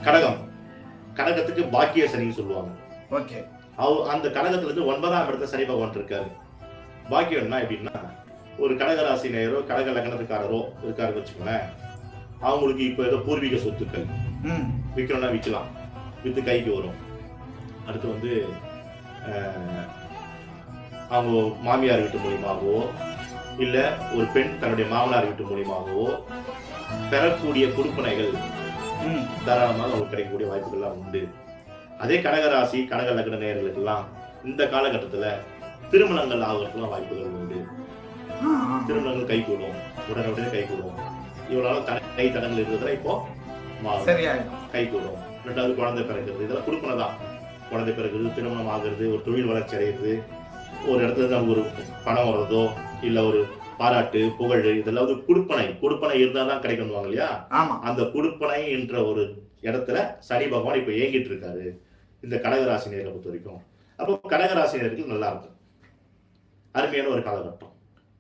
கடகம், கடகத்துக்கு பாக்கிய சனின்னு சொல்லுவாங்க. ஓகே. அந்த கடகத்துல இருந்து 9ஆம் இடத்துல சனி பகவான் இருக்காரு. பாக்கியம்னா எப்படின்னா, ஒரு கடகராசி நேரோ கடக லக்னத்துக்காரரோ இருக்காருன்னு வச்சுக்கோங்களேன், அவங்களுக்கு இப்ப ஏதோ பூர்வீக சொத்துக்கள் விற்கணும்னா விற்கலாம், வித்து கைக்கு வரும். அடுத்து வந்து அவங்க மாமியார் வீட்டு மூலியமாகவோ இல்ல ஒரு பெண் தன்னுடைய மாமனார் வீட்டு மூலியமாகவோ பெறக்கூடிய கொடுப்பனைகள் தாராளமாக அவங்களுக்கு கிடைக்கக்கூடிய வாய்ப்புகள்லாம் உண்டு. அதே கடகராசி கடக லக்ன நேயர்களுக்கெல்லாம் இந்த காலகட்டத்துல திருமணங்கள் ஆகிறதுலாம் வாய்ப்புகள் உண்டு. திருமணங்கள் கைகூடும், உடனே கைகூடும். இவ்வளவு கை தடங்கள் இருக்கிறதுல இப்போ கைகூடும். ரெண்டாவது குழந்தை பிறக்கிறது, இதெல்லாம் கொடுப்பனதான். குழந்தை பிறகுறது, திருமணம் ஆகிறது, ஒரு தொழில் வளர்ச்சி அடைகிறது, ஒரு இடத்துல இருந்து அவங்க ஒரு பணம் வர்றதோ இல்ல ஒரு பாராட்டு புகழ், இதெல்லாம் வந்து கொடுப்பனை இருந்தாதான் கிடைக்கணுவாங்க இல்லையா? அந்த கொடுப்பனை என்ற ஒரு இடத்துல சனி பகவான் இப்ப இயங்கிட்டு இருக்காரு இந்த கடகராசினியரை பொறுத்த வரைக்கும். அப்போ கடகராசினியர்கள் நல்லா இருக்கும், அருமையான ஒரு காலகட்டம்.